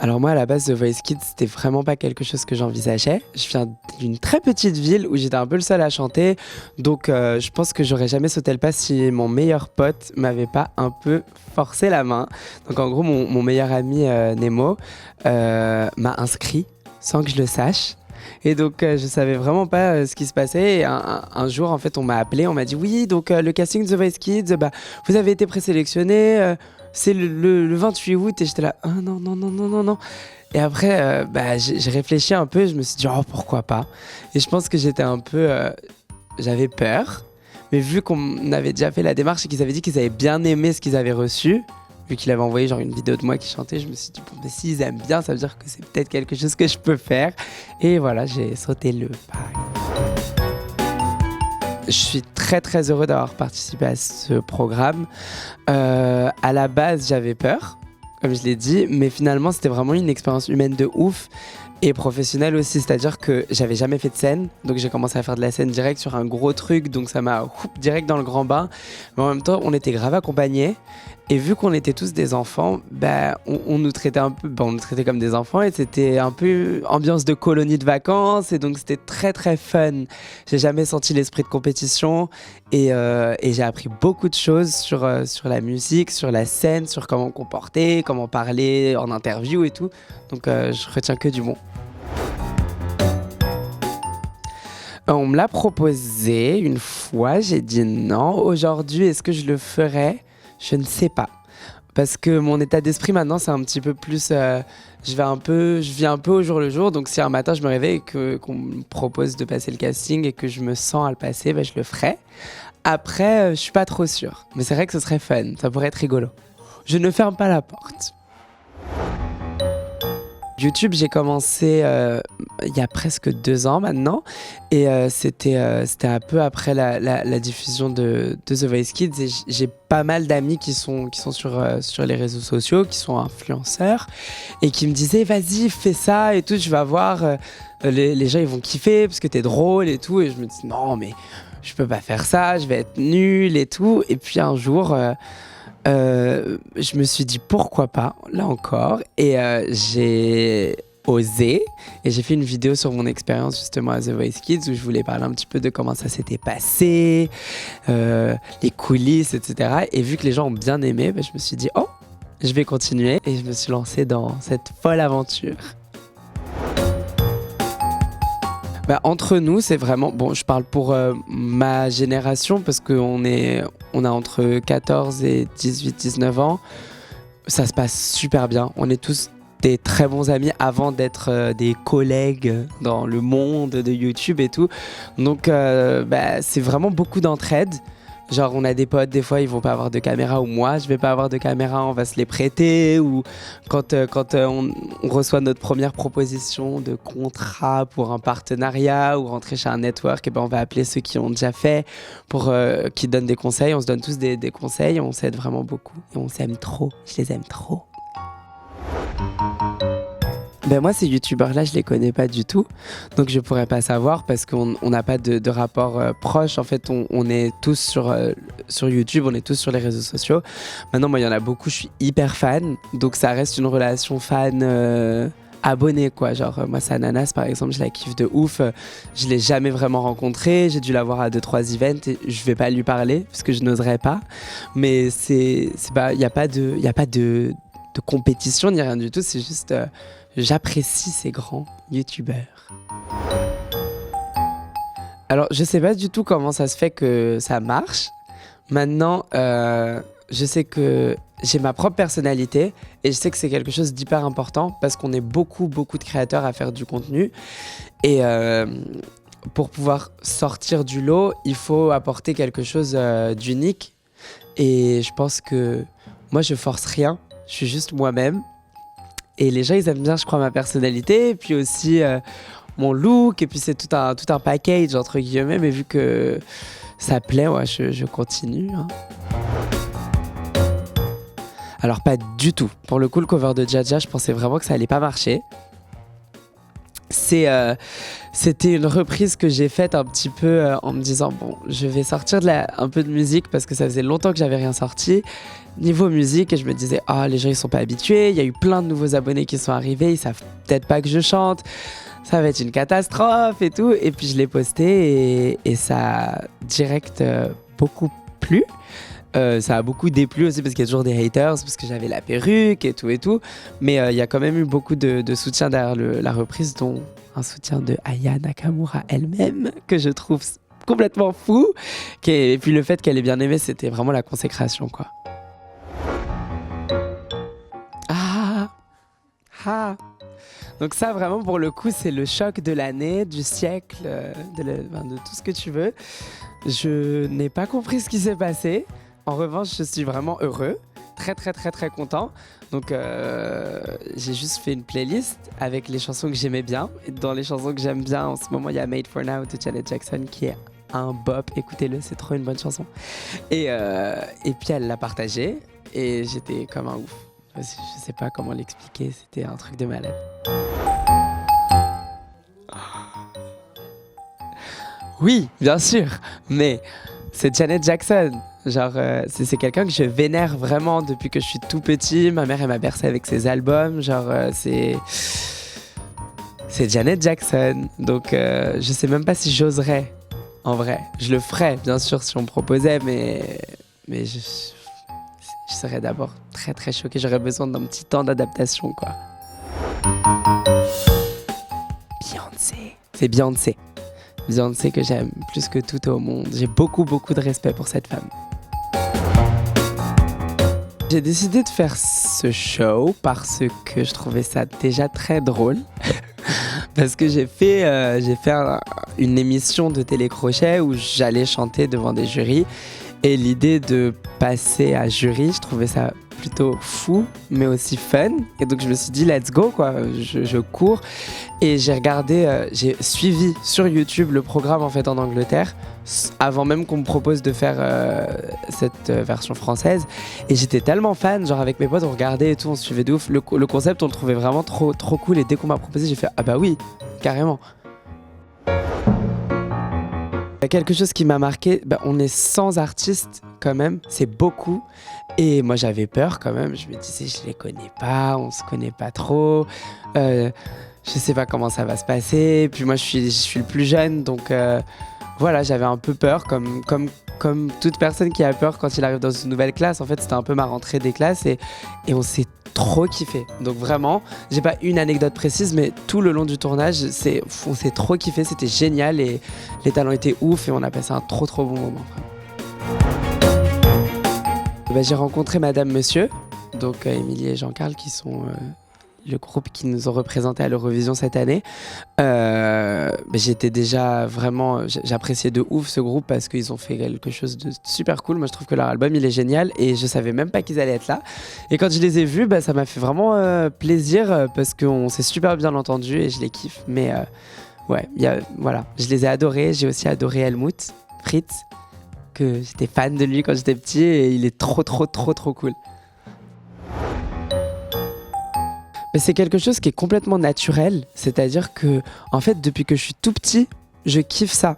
Alors moi, à la base, The Voice Kids, c'était vraiment pas quelque chose que j'envisageais. Je viens d'une très petite ville où j'étais un peu le seul à chanter, donc je pense que j'aurais jamais sauté le pas si mon meilleur pote m'avait pas un peu forcé la main. Donc en gros, mon meilleur ami Nemo m'a inscrit sans que je le sache. Et donc je savais vraiment pas ce qui se passait. Et un jour, en fait, on m'a appelé, on m'a dit oui, donc le casting de The Voice Kids, bah, vous avez été présélectionné. C'est le 28 août et j'étais là, ah non, non, non, non, non, non. Et après, j'ai réfléchi un peu et je me suis dit, oh, pourquoi pas. Et je pense que j'étais un peu. J'avais peur, mais vu qu'on avait déjà fait la démarche et qu'ils avaient dit qu'ils avaient bien aimé ce qu'ils avaient reçu, vu qu'il avait envoyé genre une vidéo de moi qui chantait, je me suis dit, bon, mais s'ils aiment bien, ça veut dire que c'est peut-être quelque chose que je peux faire. Et voilà, j'ai sauté le pas. Je suis très très heureux d'avoir participé à ce programme. À la base, j'avais peur, comme je l'ai dit, mais finalement, c'était vraiment une expérience humaine de ouf et professionnelle aussi. C'est-à-dire que j'avais jamais fait de scène, donc j'ai commencé à faire de la scène direct sur un gros truc, donc ça m'a direct dans le grand bain. Mais en même temps, on était grave accompagnés. Et vu qu'on était tous des enfants, on nous traitait un peu, on nous traitait comme des enfants et c'était un peu ambiance de colonie de vacances et donc c'était très très fun. J'ai jamais senti l'esprit de compétition et j'ai appris beaucoup de choses sur la musique, sur la scène, sur comment comporter, comment parler en interview et tout. Donc je retiens que du bon. On me l'a proposé une fois, j'ai dit non. Aujourd'hui, est-ce que je le ferais ? Je ne sais pas. Parce que mon état d'esprit maintenant, c'est un petit peu plus. Je vis un peu au jour le jour. Donc si un matin je me réveille et qu'on me propose de passer le casting et que je me sens à le passer, je le ferai. Après, je suis pas trop sûre. Mais c'est vrai que ce serait fun. Ça pourrait être rigolo. Je ne ferme pas la porte. YouTube, j'ai commencé il y a presque 2 ans maintenant et c'était un peu après la diffusion de The Voice Kids et j'ai pas mal d'amis qui sont sur les réseaux sociaux, qui sont influenceurs et qui me disaient vas-y fais ça et tout, tu vas voir, les gens ils vont kiffer parce que t'es drôle et tout et je me dis non mais je peux pas faire ça, je vais être nulle et tout et puis un jour... je me suis dit pourquoi pas, là encore, et j'ai osé et j'ai fait une vidéo sur mon expérience justement à The Voice Kids où je voulais parler un petit peu de comment ça s'était passé, les coulisses, etc. Et vu que les gens ont bien aimé, je me suis dit oh, je vais continuer et je me suis lancée dans cette folle aventure. Entre nous, c'est vraiment... Bon, je parle pour ma génération parce qu'on a entre 14 et 19 ans. Ça se passe super bien. On est tous des très bons amis avant d'être des collègues dans le monde de YouTube et tout. Donc, c'est vraiment beaucoup d'entraide. Genre, on a des potes, des fois, ils vont pas avoir de caméra ou moi, je vais pas avoir de caméra, on va se les prêter. Ou quand on reçoit notre première proposition de contrat pour un partenariat ou rentrer chez un network, on va appeler ceux qui ont déjà fait pour qui donnent des conseils. On se donne tous des conseils, on s'aide vraiment beaucoup et on s'aime trop. Je les aime trop. Moi, ces youtubeurs-là, je les connais pas du tout. Donc, je pourrais pas savoir parce qu'on n'a pas de rapport proche. En fait, on est tous sur YouTube, on est tous sur les réseaux sociaux. Maintenant, moi, il y en a beaucoup, je suis hyper fan. Donc, ça reste une relation fan abonné, quoi. Genre, moi, c'est Ananas, par exemple, je la kiffe de ouf. Je l'ai jamais vraiment rencontrée. J'ai dû la voir à 2-3 events et je vais pas lui parler parce que je n'oserais pas. Mais il y a pas de compétition ni rien du tout. C'est juste... j'apprécie ces grands youtubeurs. Alors, je sais pas du tout comment ça se fait que ça marche. Maintenant, je sais que j'ai ma propre personnalité et je sais que c'est quelque chose d'hyper important parce qu'on est beaucoup de créateurs à faire du contenu. Et pour pouvoir sortir du lot, il faut apporter quelque chose d'unique. Et je pense que moi, je force rien. Je suis juste moi-même. Et les gens, ils aiment bien, je crois, ma personnalité, et puis aussi mon look, et puis c'est tout un package, entre guillemets, mais vu que ça plaît, ouais, je continue. Hein. Alors, pas du tout. Pour le coup, le cover de Dja Dja, je pensais vraiment que ça allait pas marcher. C'était une reprise que j'ai faite un petit peu en me disant bon, je vais sortir un peu de musique parce que ça faisait longtemps que j'avais rien sorti. Niveau musique, et je me disais les gens ils sont pas habitués, il y a eu plein de nouveaux abonnés qui sont arrivés, ils savent peut-être pas que je chante, ça va être une catastrophe et tout. Et puis je l'ai posté et ça a direct beaucoup plu. Ça a beaucoup déplu aussi parce qu'il y a toujours des haters, parce que j'avais la perruque et tout. Mais il y a quand même eu beaucoup de soutien derrière la reprise, dont un soutien de Aya Nakamura elle-même, que je trouve complètement fou. Et puis le fait qu'elle ait bien aimé, c'était vraiment la consécration, quoi. Donc ça, vraiment, pour le coup, c'est le choc de l'année, du siècle, de tout ce que tu veux. Je n'ai pas compris ce qui s'est passé. En revanche, je suis vraiment heureux, très très très très content. Donc j'ai juste fait une playlist avec les chansons que j'aimais bien. Et dans les chansons que j'aime bien, en ce moment, il y a Made for Now de Janet Jackson qui est un bop. Écoutez-le, c'est trop une bonne chanson. Et puis elle l'a partagée et j'étais comme un ouf. Je sais pas comment l'expliquer, c'était un truc de malade. Oui, bien sûr, mais c'est Janet Jackson. Genre, c'est quelqu'un que je vénère vraiment depuis que je suis tout petit. Ma mère, elle m'a bercé avec ses albums. Genre, c'est Janet Jackson. Donc, je sais même pas si j'oserais, en vrai. Je le ferais, bien sûr, si on me proposait, mais je serais d'abord très très choquée. J'aurais besoin d'un petit temps d'adaptation, quoi. Beyoncé. C'est Beyoncé. Beyoncé que j'aime plus que tout au monde. J'ai beaucoup de respect pour cette femme. J'ai décidé de faire ce show parce que je trouvais ça déjà très drôle. Parce que j'ai fait une émission de télécrochet où j'allais chanter devant des jurys. Et l'idée de passer à jury, je trouvais ça plutôt fou, mais aussi fun. Et donc je me suis dit, let's go, quoi. Je cours. Et j'ai suivi sur YouTube le programme en fait en Angleterre, avant même qu'on me propose de faire cette version française. Et j'étais tellement fan, genre avec mes potes, on regardait et tout, on suivait de ouf. Le concept, on le trouvait vraiment trop cool. Et dès qu'on m'a proposé, j'ai fait, ah bah oui, carrément. Quelque chose qui m'a marqué, on est 100 artistes quand même, c'est beaucoup. Et moi j'avais peur quand même, je me disais je les connais pas, on se connaît pas trop, je sais pas comment ça va se passer. Puis moi je suis le plus jeune, donc voilà, j'avais un peu peur, comme toute personne qui a peur quand il arrive dans une nouvelle classe. En fait, c'était un peu ma rentrée des classes et on s'est trop kiffé. Donc vraiment, j'ai pas une anecdote précise, mais tout le long du tournage, on s'est trop kiffé, c'était génial et les talents étaient ouf et on a passé un trop bon moment. J'ai rencontré Madame Monsieur, donc Émilie et Jean-Carl qui sont le groupe qui nous ont représentés à l'Eurovision cette année. J'étais déjà vraiment, j'appréciais de ouf ce groupe parce qu'ils ont fait quelque chose de super cool. Moi je trouve que leur album il est génial et je savais même pas qu'ils allaient être là. Et quand je les ai vus, ça m'a fait vraiment plaisir parce qu'on s'est super bien entendu et je les kiffe. Mais ouais, voilà, je les ai adorés. J'ai aussi adoré Helmut Fritz, que j'étais fan de lui quand j'étais petit et il est trop cool. Mais c'est quelque chose qui est complètement naturel, c'est-à-dire que, en fait, depuis que je suis tout petit, je kiffe ça.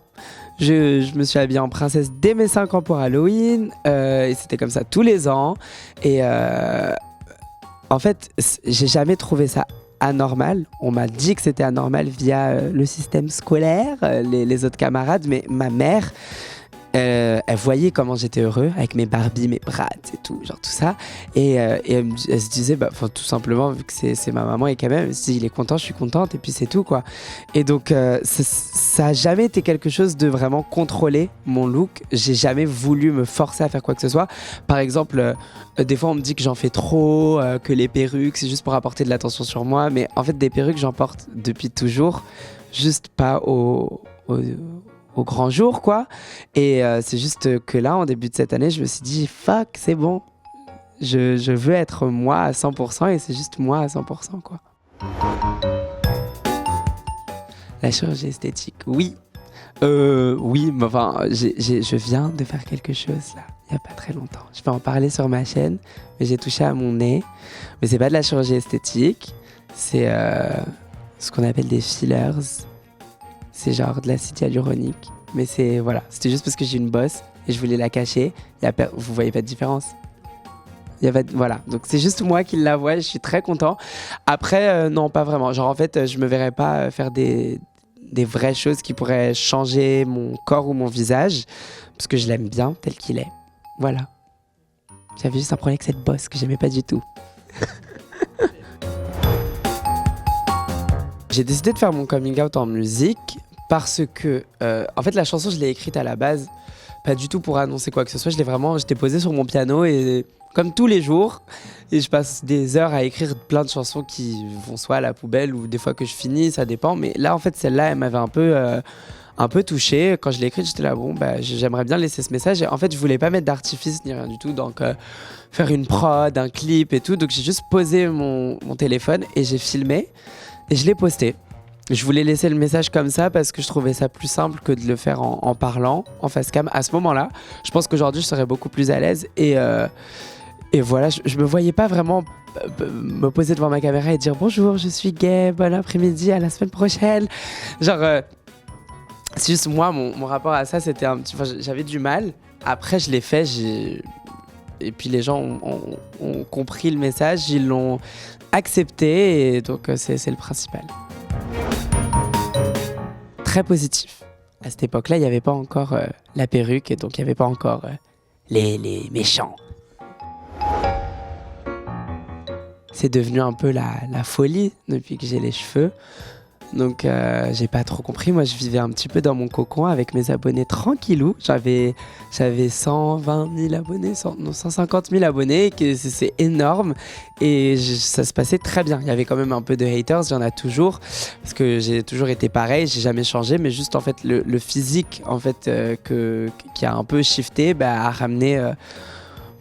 Je me suis habillée en princesse dès mes 5 ans pour Halloween, et c'était comme ça tous les ans. Et en fait, j'ai jamais trouvé ça anormal. On m'a dit que c'était anormal via le système scolaire, les autres camarades, mais ma mère... elle voyait comment j'étais heureux avec mes Barbie, mes Bratz et tout, genre tout ça. Et elle se disait, tout simplement, vu que c'est ma maman et quand même, elle se dit, il est content, je suis contente, et puis c'est tout, quoi. Et donc, ça a jamais été quelque chose de vraiment contrôlé, mon look. J'ai jamais voulu me forcer à faire quoi que ce soit. Par exemple, des fois, on me dit que j'en fais trop, que les perruques, c'est juste pour apporter de l'attention sur moi. Mais en fait, des perruques, j'en porte depuis toujours, juste pas au grand jour, quoi. Et c'est juste que là, en début de cette année, je me suis dit, fuck, c'est bon. Je veux être moi à 100% et c'est juste moi à 100%, quoi. La chirurgie esthétique, oui. Oui, mais enfin, je viens de faire quelque chose, là, il n'y a pas très longtemps. Je vais en parler sur ma chaîne, mais j'ai touché à mon nez. Mais c'est pas de la chirurgie esthétique, c'est ce qu'on appelle des fillers. C'est genre de l'acide hyaluronique. Mais voilà, c'était juste parce que j'ai une bosse et je voulais la cacher. Vous voyez pas de différence? Voilà, donc c'est juste moi qui la vois et je suis très content. Après, non, pas vraiment. Genre en fait, je me verrais pas faire des vraies choses qui pourraient changer mon corps ou mon visage parce que je l'aime bien tel qu'il est. Voilà. J'avais juste un problème avec cette bosse que j'aimais pas du tout. J'ai décidé de faire mon coming out en musique parce que, en fait, la chanson, je l'ai écrite à la base, pas du tout pour annoncer quoi que ce soit. J'étais posé sur mon piano et comme tous les jours, et je passe des heures à écrire plein de chansons qui vont soit à la poubelle ou des fois que je finis, ça dépend. Mais là, en fait, celle-là, elle m'avait un peu touchée. Quand je l'ai écrite, j'étais là, bon, j'aimerais bien laisser ce message. Et en fait, je voulais pas mettre d'artifice ni rien du tout, donc faire une prod, un clip et tout. Donc j'ai juste posé mon téléphone et j'ai filmé et je l'ai posté. Je voulais laisser le message comme ça parce que je trouvais ça plus simple que de le faire en parlant, en face cam. À ce moment-là, je pense qu'aujourd'hui, je serais beaucoup plus à l'aise. Et voilà, je me voyais pas vraiment me poser devant ma caméra et dire bonjour, je suis gay, bon après-midi, à la semaine prochaine. Genre, c'est juste moi, mon rapport à ça, c'était j'avais du mal. Après, je l'ai fait, et puis les gens ont compris le message, ils l'ont accepté, et donc c'est le principal. Très positif. À cette époque-là, il n'y avait pas encore la perruque, et donc il n'y avait pas encore les méchants. C'est devenu un peu la folie depuis que j'ai les cheveux. Donc j'ai pas trop compris. Moi, je vivais un petit peu dans mon cocon avec mes abonnés tranquillou. J'avais 120 000 abonnés, 150 000 abonnés, c'est énorme. Et ça se passait très bien. Il y avait quand même un peu de haters, il y en a toujours. Parce que j'ai toujours été pareil, j'ai jamais changé. Mais juste en fait, le physique en fait, qui a un peu shifté, a ramené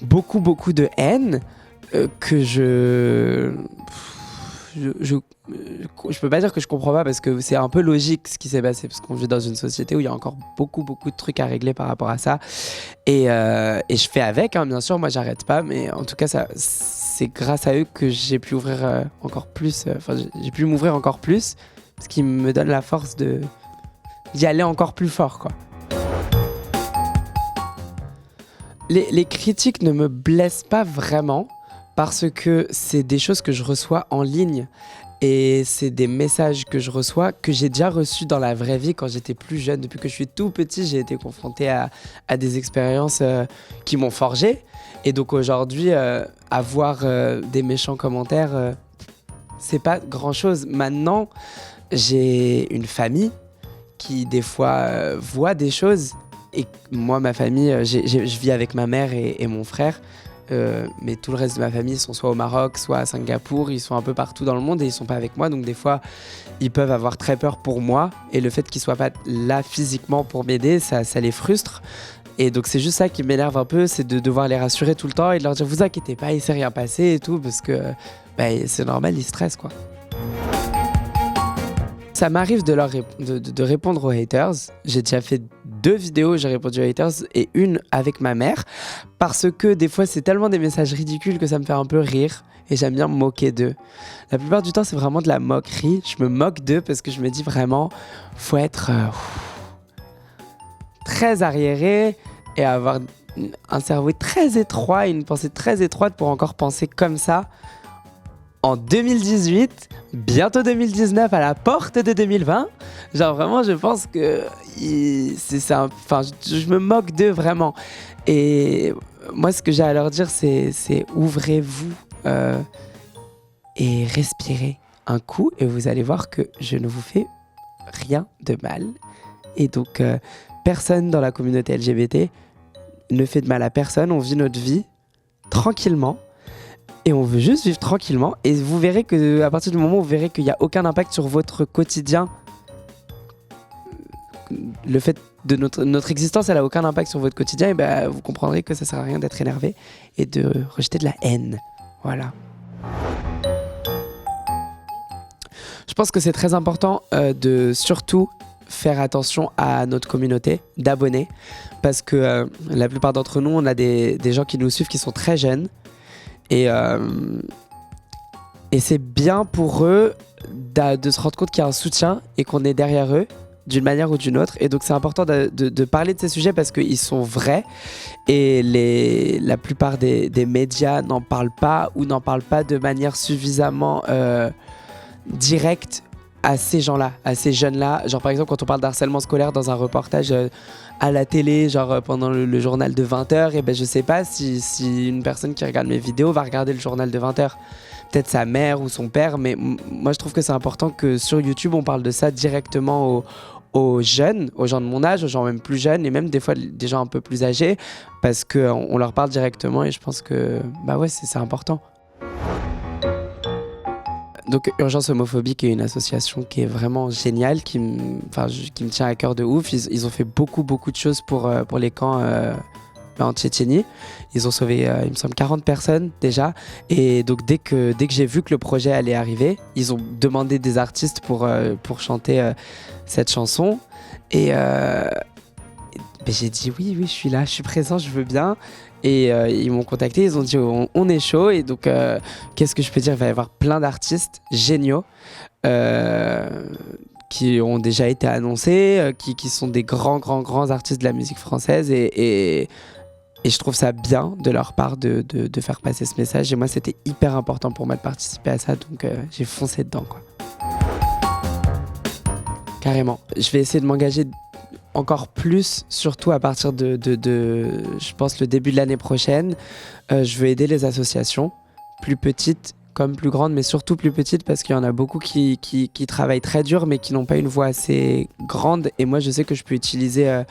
beaucoup de haine que je peux pas dire que je comprends pas parce que c'est un peu logique ce qui s'est passé parce qu'on vit dans une société où il y a encore beaucoup de trucs à régler par rapport à ça et je fais avec hein, bien sûr, moi j'arrête pas, mais en tout cas c'est grâce à eux que j'ai pu ouvrir encore plus, j'ai pu m'ouvrir encore plus, ce qui me donne la force d'y aller encore plus fort quoi. Les critiques ne me blessent pas vraiment parce que c'est des choses que je reçois en ligne et c'est des messages que je reçois que j'ai déjà reçus dans la vraie vie quand j'étais plus jeune. Depuis que je suis tout petit, j'ai été confronté à des expériences qui m'ont forgé. Et donc aujourd'hui, avoir des méchants commentaires, c'est pas grand-chose. Maintenant, j'ai une famille qui des fois voit des choses. Et moi, ma famille, je vis avec ma mère et mon frère. Mais tout le reste de ma famille sont soit au Maroc, soit à Singapour, ils sont un peu partout dans le monde et ils sont pas avec moi, donc des fois ils peuvent avoir très peur pour moi et le fait qu'ils soient pas là physiquement pour m'aider, ça les frustre. Et donc c'est juste ça qui m'énerve un peu, c'est de devoir les rassurer tout le temps et de leur dire vous inquiétez pas, il s'est rien passé et tout, parce que c'est normal, ils stressent quoi. Ça m'arrive de répondre aux haters. J'ai déjà fait 2 vidéos où j'ai répondu aux haters et une avec ma mère parce que des fois c'est tellement des messages ridicules que ça me fait un peu rire et j'aime bien me moquer d'eux. La plupart du temps c'est vraiment de la moquerie. Je me moque d'eux parce que je me dis vraiment faut être très arriéré et avoir un cerveau très étroit et une pensée très étroite pour encore penser comme ça. En 2018, bientôt 2019, à la porte de 2020, genre vraiment je pense que je me moque d'eux vraiment. Et moi ce que j'ai à leur dire c'est ouvrez-vous et respirez un coup et vous allez voir que je ne vous fais rien de mal. Et donc personne dans la communauté LGBT ne fait de mal à personne, on vit notre vie tranquillement. Et on veut juste vivre tranquillement. Et vous verrez que à partir du moment où vous verrez qu'il n'y a aucun impact sur votre quotidien, le fait de notre existence, elle n'a aucun impact sur votre quotidien, et vous comprendrez que ça ne sert à rien d'être énervé et de rejeter de la haine. Voilà. Je pense que c'est très important de surtout faire attention à notre communauté d'abonnés parce que la plupart d'entre nous, on a des gens qui nous suivent qui sont très jeunes. Et Et c'est bien pour eux de se rendre compte qu'il y a un soutien et qu'on est derrière eux d'une manière ou d'une autre. Et donc c'est important de parler de ces sujets parce qu'ils sont vrais et la plupart des médias n'en parlent pas ou n'en parlent pas de manière suffisamment directe à ces gens-là, à ces jeunes-là. Genre par exemple quand on parle d'harcèlement scolaire dans un reportage à la télé, genre pendant le journal de 20h, et ben je sais pas si une personne qui regarde mes vidéos va regarder le journal de 20h. Peut-être sa mère ou son père, mais moi je trouve que c'est important que sur YouTube on parle de ça directement aux jeunes, aux gens de mon âge, aux gens même plus jeunes et même des fois des gens un peu plus âgés parce qu'on leur parle directement et je pense que bah ouais c'est important. Donc Urgence Homophobique est une association qui est vraiment géniale, qui me tient à cœur de ouf. Ils ont fait beaucoup de choses pour les camps en Tchétchénie. Ils ont sauvé, il me semble, 40 personnes déjà. Et donc dès que j'ai vu que le projet allait arriver, ils ont demandé des artistes pour chanter cette chanson. Et j'ai dit oui, je suis là, je suis présent, je veux bien. Et ils m'ont contacté, ils ont dit on est chaud. Et donc qu'est-ce que je peux dire, il va y avoir plein d'artistes géniaux qui ont déjà été annoncés, qui sont des grands artistes de la musique française et je trouve ça bien de leur part de faire passer ce message. Et moi, c'était hyper important pour moi de participer à ça, donc j'ai foncé dedans, quoi. Carrément. Je vais essayer de m'engager encore plus, surtout à partir de je pense, le début de l'année prochaine. Je veux aider les associations, plus petites comme plus grandes, mais surtout plus petites, parce qu'il y en a beaucoup qui travaillent très dur, mais qui n'ont pas une voix assez grande. Et moi, je sais que je peux utiliser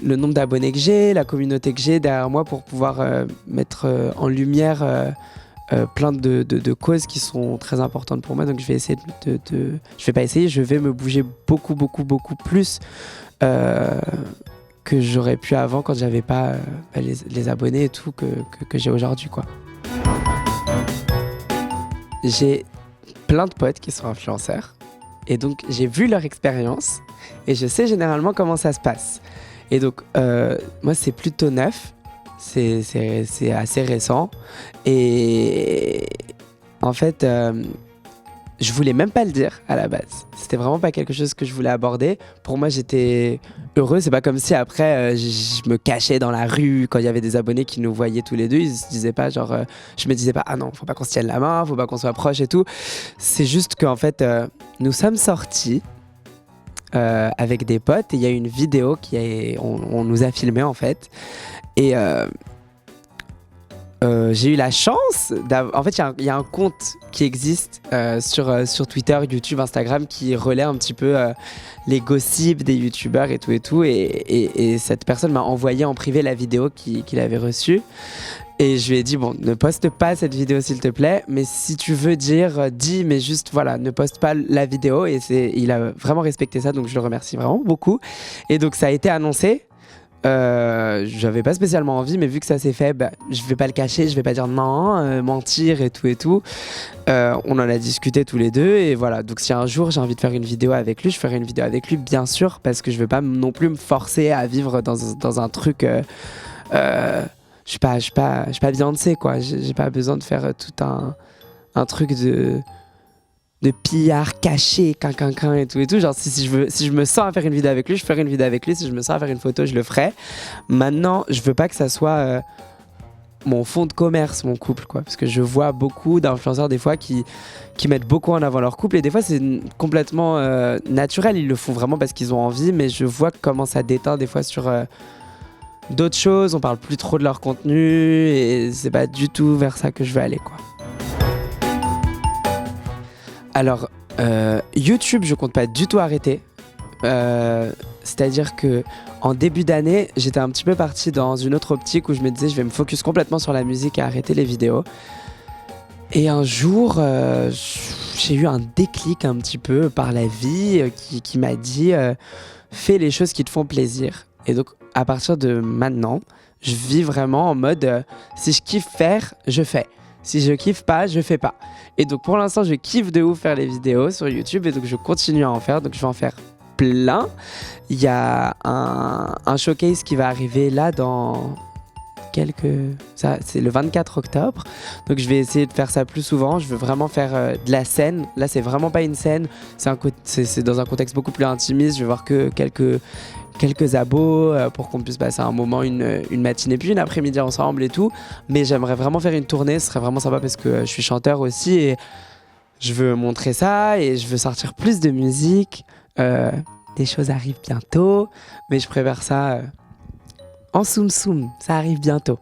le nombre d'abonnés que j'ai, la communauté que j'ai derrière moi pour pouvoir mettre en lumière plein de causes qui sont très importantes pour moi. Donc je vais essayer je vais pas essayer, je vais me bouger beaucoup plus que j'aurais pu avant quand j'avais pas les abonnés et tout que j'ai aujourd'hui, quoi. J'ai plein de potes qui sont influenceurs et donc j'ai vu leur expérience et je sais généralement comment ça se passe. Et donc moi c'est plutôt neuf, c'est assez récent et en fait je voulais même pas le dire à la base. C'était vraiment pas quelque chose que je voulais aborder. Pour moi, j'étais heureux. C'est pas comme si après, je me cachais dans la rue quand il y avait des abonnés qui nous voyaient tous les deux. Ils se disaient pas genre, je me disais pas, ah non, faut pas qu'on se tienne la main, faut pas qu'on soit proches et tout. C'est juste qu'en fait, nous sommes sortis avec des potes et il y a une vidéo on nous a filmé en fait. Et j'ai eu la chance en fait, il y a un compte qui existe sur Twitter, YouTube, Instagram qui relaie un petit peu les gossips des youtubeurs et tout. Et cette personne m'a envoyé en privé la vidéo qu'il avait reçue. Et je lui ai dit, bon, ne poste pas cette vidéo s'il te plaît, mais si tu veux dire, dis, mais juste, voilà, ne poste pas la vidéo. Et il a vraiment respecté ça, donc je le remercie vraiment beaucoup. Et donc ça a été annoncé. J'avais pas spécialement envie, mais vu que ça s'est fait, je vais pas le cacher, je vais pas dire non, mentir et tout. On en a discuté tous les deux et voilà. Donc si un jour j'ai envie de faire une vidéo avec lui, je ferai une vidéo avec lui, bien sûr, parce que je veux pas non plus me forcer à vivre dans un truc. Je suis pas Beyoncé, quoi. J'ai pas besoin de faire tout un truc de pillard caché, quinquinquin et tout. Genre, si je me sens à faire une vidéo avec lui, je ferai une vidéo avec lui. Si je me sens à faire une photo, je le ferai. Maintenant, je veux pas que ça soit mon fond de commerce, mon couple, quoi. Parce que je vois beaucoup d'influenceurs, des fois, qui mettent beaucoup en avant leur couple. Et des fois, c'est complètement naturel. Ils le font vraiment parce qu'ils ont envie. Mais je vois comment ça déteint, des fois, sur d'autres choses. On parle plus trop de leur contenu. Et c'est pas du tout vers ça que je veux aller, quoi. Alors, YouTube, je compte pas du tout arrêter. C'est-à-dire que en début d'année, j'étais un petit peu parti dans une autre optique où je me disais je vais me focus complètement sur la musique et arrêter les vidéos. Et un jour, j'ai eu un déclic un petit peu par la vie qui m'a dit fais les choses qui te font plaisir. Et donc, à partir de maintenant, je vis vraiment en mode si je kiffe faire, je fais. Si je kiffe pas, je fais pas. Et donc pour l'instant, je kiffe de ouf faire les vidéos sur YouTube et donc je continue à en faire. Donc je vais en faire plein. Il y a un showcase qui va arriver là dans Ça, c'est le 24 octobre. Donc je vais essayer de faire ça plus souvent. Je veux vraiment faire de la scène. Là, c'est vraiment pas une scène. C'est dans un contexte beaucoup plus intimiste. Je vais voir que quelques abos pour qu'on puisse passer un moment, une matinée puis une après-midi ensemble et tout. Mais j'aimerais vraiment faire une tournée. Ce serait vraiment sympa parce que je suis chanteur aussi et je veux montrer ça et je veux sortir plus de musique. Des choses arrivent bientôt, mais je préfère ça en soum soum. Ça arrive bientôt.